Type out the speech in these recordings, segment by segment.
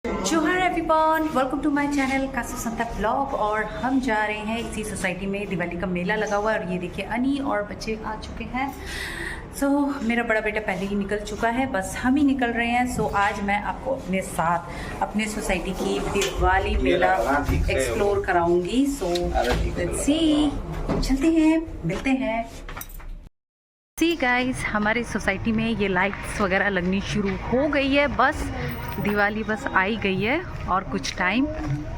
जोहार everyone, welcome to my channel कासू संता ब्लॉग। और हम जा रहे हैं इसी सोसाइटी में, दिवाली का मेला लगा हुआ है और ये देखिए अनी और बच्चे आ चुके हैं। मेरा बड़ा बेटा पहले ही निकल चुका है, बस हम ही निकल रहे हैं। आज मैं आपको अपने साथ अपने सोसाइटी की दिवाली मेला एक्सप्लोर कराऊंगी। लेट्स सी, चलते हैं, मिलते हैं। सी गाइस, हमारी सोसाइटी में ये लाइट्स वगैरह लगनी शुरू हो गई है। बस दिवाली बस आई गई है और कुछ टाइम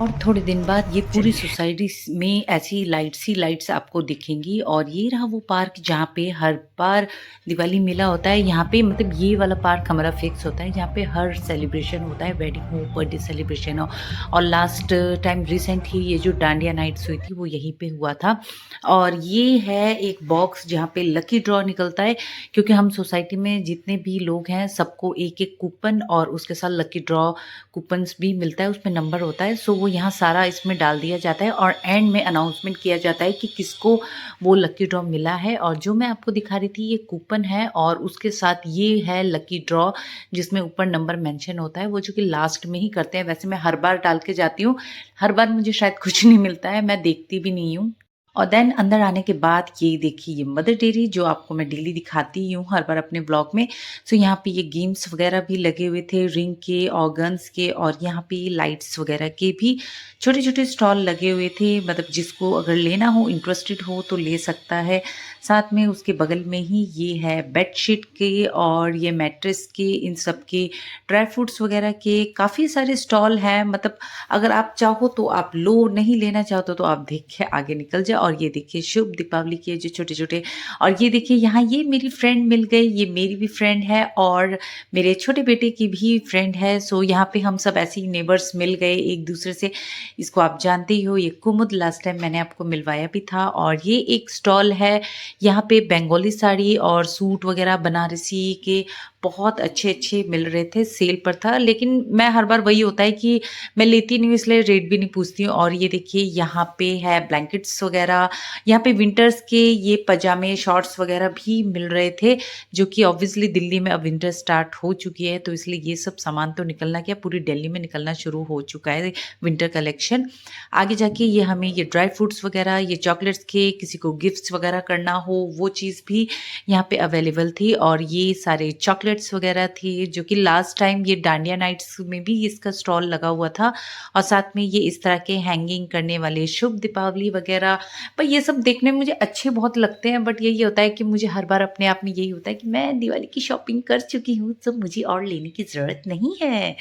और थोड़े दिन बाद ये पूरी सोसाइटी में ऐसी लाइट्स ही लाइट्स आपको दिखेंगी। और ये रहा वो पार्क जहाँ पे हर बार दिवाली मेला होता है। यहाँ पे मतलब ये वाला पार्क हमारा फिक्स होता है, जहाँ पे हर सेलिब्रेशन होता है, वेडिंग हो, बर्थडे सेलिब्रेशन हो। और लास्ट टाइम रिसेंट ही ये जो डांडिया नाइट्स हुई थी वो यहीं पे हुआ था। और ये है एक बॉक्स जहाँ पे लकी ड्रॉ निकलता है, क्योंकि हम सोसाइटी में जितने भी लोग हैं सबको एक एक कूपन और उसके साथ लकी ड्रॉ कूपन्स भी मिलता है, उसमें नंबर होता है। वो यहाँ सारा इसमें डाल दिया जाता है और एंड में अनाउंसमेंट किया जाता है कि किसको वो लकी ड्रॉ मिला है। और जो मैं आपको दिखा रही थी ये कूपन है और उसके साथ ये है लकी ड्रॉ जिसमें ऊपर नंबर मेंशन होता है, वो जो कि लास्ट में ही करते हैं। वैसे मैं हर बार डाल के जाती हूँ, हर बार मुझे शायद कुछ नहीं मिलता है, मैं देखती भी नहीं हूँ। और देन अंदर आने के बाद ये देखिए ये मदर डेयरी जो आपको मैं डेली दिखाती हूँ हर बार अपने ब्लॉग में। यहाँ पे ये गेम्स वगैरह भी लगे हुए थे, रिंग के और गन्स के, और यहाँ पे लाइट्स वगैरह के भी छोटे छोटे स्टॉल लगे हुए थे। मतलब जिसको अगर लेना हो, इंटरेस्टेड हो तो ले सकता है। साथ में उसके बगल में ही ये है बेडशीट के और ये मैट्रेस के, इन सब के, ड्राई फ्रूट्स वगैरह के काफ़ी सारे स्टॉल हैं। मतलब अगर आप चाहो तो आप लो, नहीं लेना चाहते तो आप देख के आगे निकल जाओ। और ये देखिए शुभ दीपावली के जो छोटे छोटे, और ये देखिए यहाँ ये मेरी फ्रेंड मिल गई, ये मेरी भी फ्रेंड है और मेरे छोटे बेटे की भी फ्रेंड है। यहाँ पे हम सब ऐसे ही नेबर्स मिल गए एक दूसरे से। इसको आप जानते ही हो, ये कुमुद, लास्ट टाइम मैंने आपको मिलवाया भी था। और ये एक स्टॉल है, यहाँ पे बंगाली साड़ी और सूट वगैरह बनारसी के बहुत अच्छे अच्छे मिल रहे थे, सेल पर था। लेकिन मैं हर बार वही होता है कि मैं लेती नहीं हूँ, इसलिए रेट भी नहीं पूछती हूँ। और ये देखिए यहाँ पे है ब्लैंकेट्स वगैरह, यहाँ पे विंटर्स के ये पजामे शॉर्ट्स वगैरह भी मिल रहे थे, जो कि ऑब्वियसली दिल्ली में अब विंटर स्टार्ट हो चुकी है, तो इसलिए ये सब सामान तो निकलना क्या, पूरी दिल्ली में निकलना शुरू हो चुका है विंटर कलेक्शन। आगे जाके ये हमें ये ड्राई फ्रूट्स वगैरह, ये चॉकलेट्स के, किसी को गिफ्ट्स वगैरह करना हो वो चीज़ भी यहाँ पे अवेलेबल थी। और ये सारे चॉकलेट्स वगैरह थी, जो कि लास्ट टाइम ये डांडिया नाइट्स में भी इसका स्टॉल लगा हुआ था। और साथ में ये इस तरह के हैंगिंग करने वाले शुभ दीपावली वगैरह। पर ये सब देखने में मुझे अच्छे बहुत लगते हैं, बट यही होता है कि मुझे हर बार अपने आप में यही होता है कि मैं दिवाली की शॉपिंग कर चुकी हूँ, तो मुझे और लेने की ज़रूरत नहीं है।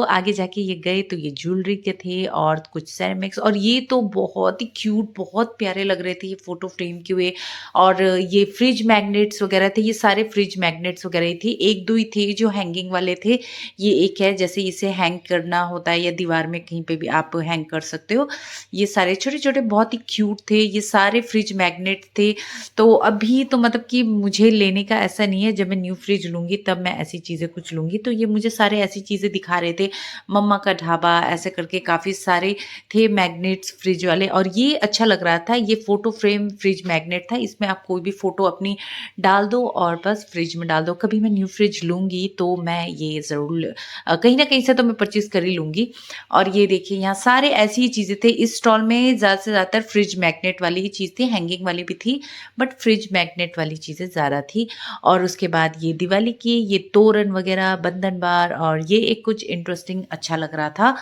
आगे जाके ये गए तो ये ज्वेलरी के थे और कुछ सेरेमिक्स, और ये तो बहुत ही क्यूट, बहुत प्यारे लग रहे थे, ये फोटो फ्रेम के हुए। और ये फ्रिज मैग्नेट्स वगैरह थे, ये सारे फ्रिज मैग्नेट्स वगैरह ही थी, एक दो ही थे जो हैंगिंग वाले थे। ये एक है, जैसे इसे हैंग करना होता है या दीवार में कहीं पे भी आप हैंग कर सकते हो। ये सारे छोटे छोटे बहुत ही क्यूट थे, ये सारे फ्रिज मैग्नेट थे। तो अभी तो मतलब कि मुझे लेने का ऐसा नहीं है, जब मैं न्यू फ्रिज लूँगी तब मैं ऐसी चीज़ें कुछ लूँगी। तो ये मुझे सारे ऐसी चीज़ें दिखा रहे थे, मम्मा का ढाबा ऐसे करके काफ़ी सारे थे मैग्नेट्स फ्रिज वाले। और ये अच्छा लग रहा था, ये फ़ोटो फ्रेम फ्रिज मैग्नेट था, इसमें आप कोई भी फ़ोटो अपनी डाल दो और बस फ्रिज में डाल दो। कभी मैं न्यू फ्रिज लूँगी तो मैं ये ज़रूर कहीं ना कहीं से तो मैं परचेज़ कर ही लूँगी। और ये देखिए यहाँ सारे ऐसी ही चीज़ें थे इस स्टॉल में, ज़्यादा से ज़्यादातर फ्रिज मैग्नेट वाली ही चीज़ थी, हैंगिंग वाली भी थी बट फ्रिज मैग्नेट वाली चीज़ें ज़्यादा थी। और उसके बाद ये दिवाली की ये तोरण वगैरह, बंधन बार, और ये एक कुछ इंटरेस्टिंग अच्छा लग रहा था।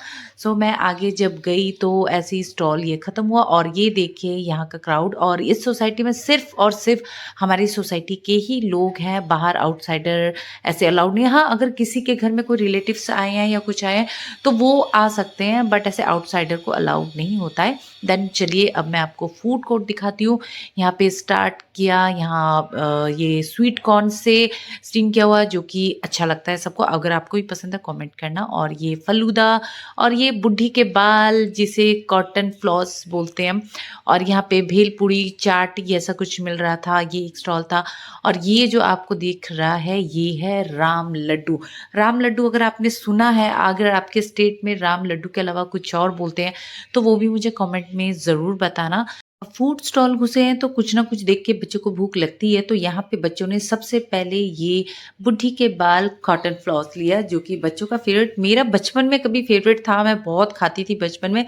मैं आगे जब गई तो ऐसे ही स्टॉल ये ख़त्म हुआ। और ये देखिए यहाँ का क्राउड, और इस सोसाइटी में सिर्फ और सिर्फ हमारी सोसाइटी के ही लोग हैं, बाहर आउटसाइडर ऐसे अलाउड नहीं है। हाँ, अगर किसी के घर में कोई रिलेटिव्स आए हैं या कुछ आए हैं तो वो आ सकते हैं, बट ऐसे आउटसाइडर को अलाउड नहीं होता है। देन चलिए अब मैं आपको फूड कोर्ट दिखाती हूँ। यहाँ पे स्टार्ट किया, यहाँ ये स्वीट कॉर्न से स्टीम किया हुआ, जो कि अच्छा लगता है सबको। अगर आपको भी पसंद है कमेंट करना। और ये फलूदा, और ये बुढ़ी के बाल जिसे कॉटन फ्लॉस बोलते हैं। और यहाँ पे भेलपुरी, चाट, ये ऐसा कुछ मिल रहा था, ये एक स्टॉल था। और ये जो आपको दिख रहा है ये है राम लड्डू। राम लड्डू अगर आपने सुना है, अगर आपके स्टेट में राम लड्डू के अलावा कुछ और बोलते हैं तो वो भी मुझे कमेंट में ज़रूर बताना। फूड स्टॉल घुसे हैं तो कुछ ना कुछ देख के बच्चों को भूख लगती है, तो यहाँ पे बच्चों ने सबसे पहले ये बुढ़ी के बाल कॉटन फ्लॉस लिया, जो कि बच्चों का फेवरेट, मेरा बचपन में कभी फेवरेट था, मैं बहुत खाती थी बचपन में।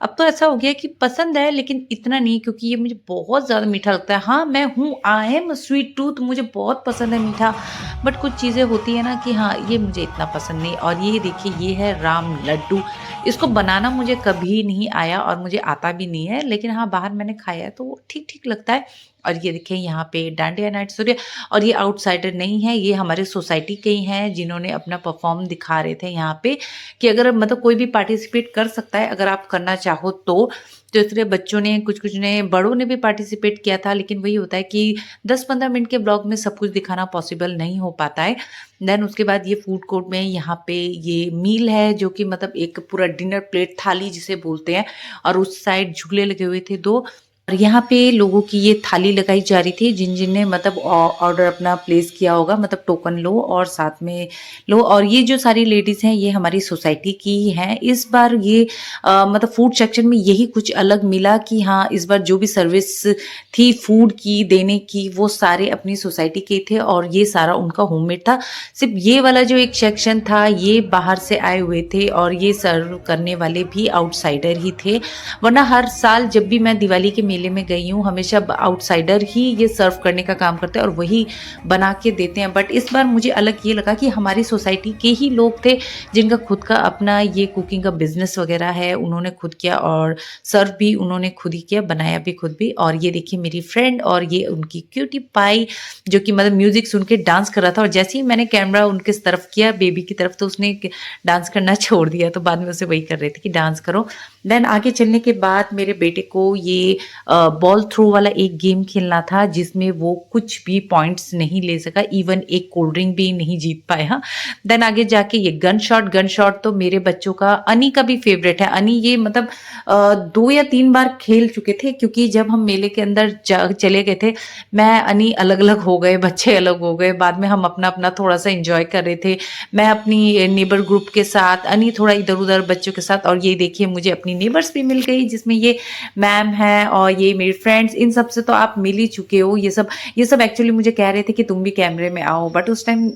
अब तो ऐसा हो गया कि पसंद है लेकिन इतना नहीं, क्योंकि ये मुझे बहुत ज़्यादा मीठा लगता है। हाँ, मैं हूँ, आई एम स्वीट टूथ, मुझे बहुत पसंद है मीठा, बट कुछ चीज़ें होती है ना कि हाँ, ये मुझे इतना पसंद नहीं। और ये देखिए, ये है राम लड्डू। इसको बनाना मुझे कभी नहीं आया और मुझे आता भी नहीं है, लेकिन हाँ, बाहर मैंने खाया है तो वो ठीक ठीक लगता है। और ये देखिए, यहाँ पे डांडिया नाइट्स हो रही है, और ये आउटसाइडर नहीं है, ये हमारे सोसाइटी के ही हैं जिन्होंने अपना परफॉर्म दिखा रहे थे यहाँ पे, कि अगर मतलब कोई भी पार्टिसिपेट कर सकता है अगर आप करना चाहो तो इसलिए बच्चों ने, कुछ कुछ ने, बड़ों ने भी पार्टिसिपेट किया था। लेकिन वही होता है कि 10-15 मिनट के ब्लॉग में सब कुछ दिखाना पॉसिबल नहीं हो पाता है। देन उसके बाद ये फूड कोर्ट में यहाँ पे ये मील है, जो कि मतलब एक पूरा डिनर प्लेट, थाली जिसे बोलते हैं, और उस साइड झूले लगे हुए थे 2, और यहाँ पे लोगों की ये थाली लगाई जा रही थी, जिन जिन ने मतलब ऑर्डर अपना प्लेस किया होगा, मतलब टोकन लो और साथ में लो। और ये जो सारी लेडीज हैं ये हमारी सोसाइटी की ही हैं। इस बार ये मतलब फूड सेक्शन में यही कुछ अलग मिला कि हाँ, इस बार जो भी सर्विस थी फूड की देने की, वो सारे अपनी सोसाइटी के थे और ये सारा उनका होममेड था। सिर्फ ये वाला जो एक सेक्शन था ये बाहर से आए हुए थे, और ये सर्व करने वाले भी आउटसाइडर ही थे। वरना हर साल जब भी मैं दिवाली के मेले में गई हूँ, हमेशा आउटसाइडर ही ये सर्व करने का काम करते हैं और वही बना के देते हैं। बट इस बार मुझे अलग ये लगा कि हमारी सोसाइटी के ही लोग थे जिनका खुद का अपना ये कुकिंग का बिजनेस वगैरह है, उन्होंने खुद किया और सर्व भी उन्होंने खुद ही किया, बनाया भी खुद भी। और ये देखिए मेरी फ्रेंड, और ये उनकी क्यूटी पाई, जो कि मतलब म्यूजिक सुन के डांस कर रहा था, और जैसे ही मैंने कैमरा उनके तरफ किया, बेबी की तरफ, तो उसने डांस करना छोड़ दिया। तो बाद में उसे वही कर रहे थे कि डांस करो। देन आगे चलने के बाद मेरे बेटे को ये बॉल थ्रो वाला एक गेम खेलना था, जिसमें वो कुछ भी पॉइंट्स नहीं ले सका, इवन एक कोल्ड ड्रिंक भी नहीं जीत पाया। देन आगे जाके ये गन शॉट तो मेरे बच्चों का, अनी का भी फेवरेट है। अनी ये मतलब 2 या 3 बार खेल चुके थे, क्योंकि जब हम मेले के अंदर चले गए थे, मैं अनी अलग अलग हो गए, बच्चे अलग हो गए, बाद में हम अपना अपना थोड़ा सा इंजॉय कर रहे थे। मैं अपनी नेबर ग्रुप के साथ, अनी थोड़ा इधर उधर बच्चों के साथ। और ये देखिए मुझे अपनी नेबर्स भी मिल गई, जिसमें ये मैम है और ये मेरी फ्रेंड्स, इन सब से तो आप मिल ही चुके हो। ये सब एक्चुअली मुझे कह रहे थे कि तुम भी कैमरे में आओ, बट उस टाइम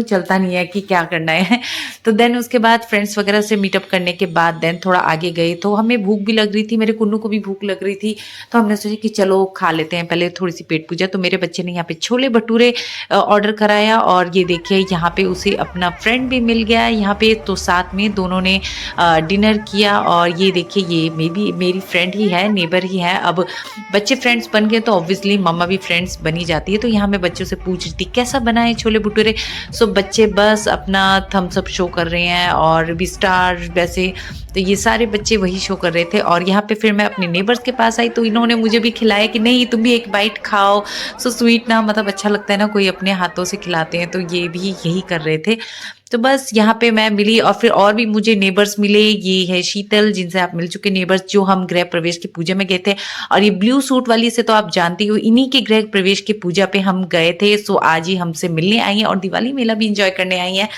चलता नहीं है कि क्या करना है। तो देन उसके बाद फ्रेंड्स वगैरह से मीटअप करने के बाद देन थोड़ा आगे गए, तो हमें भूख भी लग रही थी, मेरे कुन्नू को भी भूख लग रही थी, तो हमने सोचा कि चलो खा लेते हैं पहले थोड़ी सी पेट पूजा। तो मेरे बच्चे ने यहाँ पे छोले भटूरे ऑर्डर कराया, और ये देखिए यहाँ पे उसे अपना फ्रेंड भी मिल गया यहाँ पे, तो साथ में दोनों ने डिनर किया। और ये देखिए ये मेरी फ्रेंड ही है, नेबर ही है। अब बच्चे फ्रेंड्स बन गए तो ऑब्वियसली मम्मा भी फ्रेंड्स बनी जाती है। तो यहाँ मैं बच्चों से पूछ रही थी कैसा बनाए छोले भटूरे। सो बच्चे बस अपना थम्स अप शो कर रहे हैं और भी स्टार वैसे, तो ये सारे बच्चे वही शो कर रहे थे। और यहाँ पे फिर मैं अपने नेबर्स के पास आई, तो इन्होंने मुझे भी खिलाया कि नहीं तुम भी एक बाइट खाओ। सो स्वीट ना, मतलब अच्छा लगता है ना कोई अपने हाथों से खिलाते हैं, तो ये भी यही कर रहे थे। तो बस यहाँ पे मैं मिली, और फिर और भी मुझे नेबर्स मिले। ये है शीतल, जिनसे आप मिल चुके नेबर्स, जो हम गृह प्रवेश की पूजा में गए थे। और ये ब्लू सूट वाली से तो आप जानती हो, इन्हीं के गृह प्रवेश की पूजा पे हम गए थे। सो आज ही हमसे मिलने आई हैं और दिवाली मेला भी इंजॉय करने आई हैं।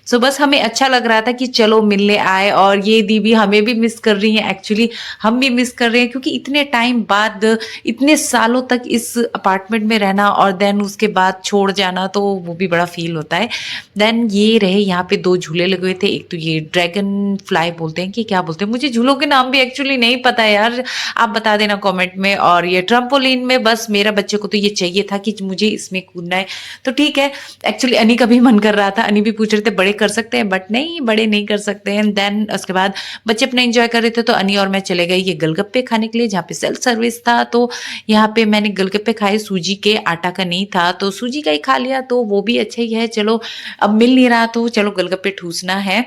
सो बस हमें अच्छा लग रहा था कि चलो मिलने आए, और ये दीदी हमें भी मिस कर रही हैं, एक्चुअली हम भी मिस कर रहे हैं, क्योंकि इतने टाइम बाद, इतने सालों तक इस अपार्टमेंट में रहना और देन उसके बाद छोड़ जाना, तो वो भी बड़ा फील होता है। देन ये रहे यहाँ पे 2 झूले लगे हुए थे, एक तो ये ड्रैगन फ्लाई बोलते हैं कि क्या बोलते हैं, मुझे झूलों के नाम भी एक्चुअली नहीं पता है यार, आप बता देना कमेंट में। और ये ट्रम्पोलिन में, बस मेरा बच्चे को तो ये चाहिए था कि मुझे इसमें कूदना है, तो ठीक है। एक्चुअली अनी का भी मन कर रहा था, अनी भी पूछ रहे थे बड़े कर सकते हैं, बट नहीं बड़े नहीं कर सकते हैं। देन उसके बाद बच्चे अपना एंजॉय कर रहे थे, तो अनी और मैं चले गए ये गोलगप्पे खाने के लिए, जहाँ पे सेल्फ सर्विस था। तो यहाँ पे मैंने गोलगप्पे खाए, सूजी के, आटा का नहीं था, तो सूजी का ही खा लिया, तो वो भी अच्छा ही है। चलो अब मिल नहीं रहा तो चलो गोलगप्पे ठूसना है।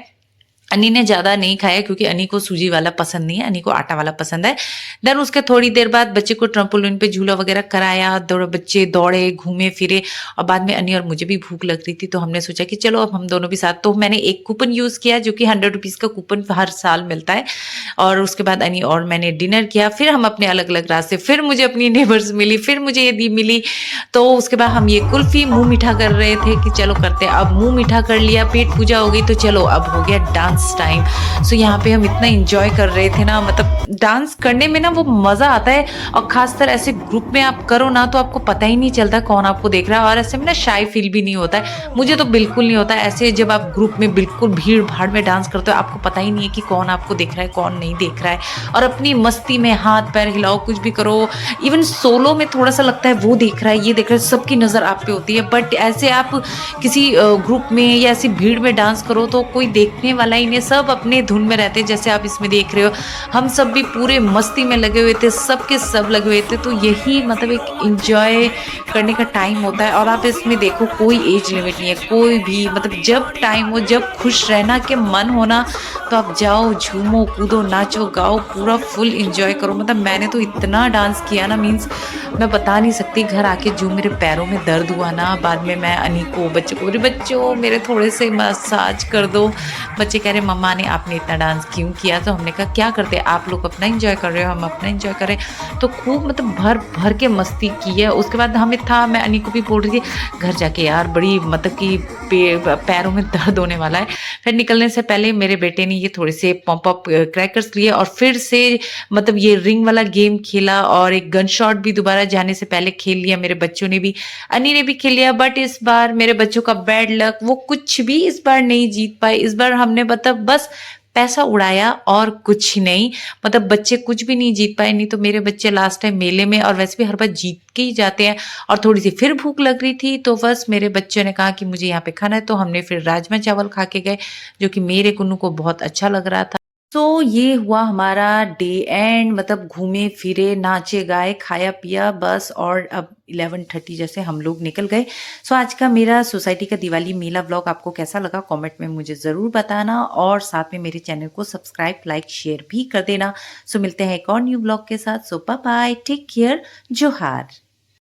अनी ने ज़्यादा नहीं खाया क्योंकि अनी को सूजी वाला पसंद नहीं है, अनी को आटा वाला पसंद है। देन उसके थोड़ी देर बाद बच्चे को ट्रम्पोलिन पे झूला वगैरह कराया, बच्चे दौड़े घूमे फिरे, और बाद में अनी और मुझे भी भूख लग रही थी, तो हमने सोचा कि चलो अब हम दोनों भी साथ। तो मैंने एक कूपन यूज़ किया, जो कि 100 रुपीज़ का कूपन हर साल मिलता है। और उसके बाद अनी और मैंने डिनर किया, फिर हम अपने अलग अलग रास्ते, फिर मुझे अपनी नेबर्स मिली, फिर मुझे ये दी मिली। तो उसके बाद हम ये कुल्फ़ी मुँह मीठा कर रहे थे कि चलो करते, अब मुँह मीठा कर लिया, पेट पूजा हो गई, तो चलो अब हो गया डांस डांस टाइम। सो यहाँ पे हम इतना इंजॉय कर रहे थे ना, मतलब डांस करने में ना वो मज़ा आता है। और खासकर ऐसे ग्रुप में आप करो ना तो आपको पता ही नहीं चलता कौन आपको देख रहा है, और ऐसे में ना शाई फील भी नहीं होता है। मुझे तो बिल्कुल नहीं होता ऐसे, जब आप ग्रुप में बिल्कुल भीड़ भाड़ में डांस करते हो आपको पता ही नहीं है कि कौन आपको देख रहा है कौन नहीं देख रहा है, और अपनी मस्ती में हाथ पैर हिलाओ, कुछ भी करो। इवन सोलो में थोड़ा सा लगता है वो देख रहा है ये देख रहा है, सबकी नज़र आप पे होती है। बट ऐसे आप किसी ग्रुप में या ऐसी भीड़ में डांस करो तो कोई देखने वाला ही नहीं, सब अपने धुन में रहते हैं। जैसे आप इसमें देख रहे हो हम सब भी पूरे मस्ती में लगे हुए थे, सब के सब लगे हुए थे। तो यही मतलब एक इंजॉय करने का टाइम होता है। और आप इसमें देखो कोई एज लिमिट नहीं है, कोई भी मतलब जब टाइम हो, जब खुश रहना के मन होना तो आप जाओ, झूमो कूदो नाचो गाओ, पूरा फुल इंजॉय करो। मतलब मैंने तो इतना डांस किया ना, मीन्स मैं बता नहीं सकती। घर आके जो मेरे पैरों में दर्द हुआ ना, बाद में मैं अनी को बच्चों को, अरे बच्चों मेरे थोड़े से मसाज कर दो। बच्चे कह रहे मम्मा ने आपने इतना डांस क्यों किया? तो हमने कहा क्या करते, आप लोग अपना इंजॉय कर रहे हो, हम अपना इंजॉय कर रहे हैं। तो खूब मतलब भर भर के मस्ती की है। उसके बाद हमें था, मैं अनी को भी बोल रही थी घर जाके यार बड़ी मतलब कि पैरों में दर्द होने वाला है। फिर निकलने से पहले मेरे बेटे ने ये थोड़े से पॉप अप क्रैकर्स लिए और फिर से मतलब ये रिंग वाला गेम खेला, और एक गन शॉट भी दोबारा जाने से पहले खेल लिया। मेरे बच्चों ने भी, अनी ने भी खेल लिया। बट इस बार मेरे बच्चों का बैड लक, वो कुछ भी इस बार नहीं जीत पाए। इस बार हमने मतलब बस पैसा उड़ाया और कुछ नहीं, मतलब बच्चे कुछ भी नहीं जीत पाए। नहीं तो मेरे बच्चे लास्ट टाइम मेले में, और वैसे भी हर बार जीत के ही जाते हैं। और थोड़ी सी फिर भूख लग रही थी तो बस मेरे बच्चों ने कहा कि मुझे यहाँ पे खाना है, तो हमने फिर राजमा चावल खा के गए, जो कि मेरे कुन्नू को बहुत अच्छा लग रहा था। तो ये हुआ हमारा डे एंड, मतलब घूमे फिरे नाचे गाए खाया पिया बस। और अब 11:30 जैसे हम लोग निकल गए। सो आज का मेरा सोसाइटी का दिवाली मेला व्लॉग आपको कैसा लगा कमेंट में मुझे ज़रूर बताना, और साथ में मेरे चैनल को सब्सक्राइब लाइक शेयर भी कर देना। सो मिलते हैं एक और न्यू व्लॉग के साथ। सो बाय बाय, टेक केयर, जोहार।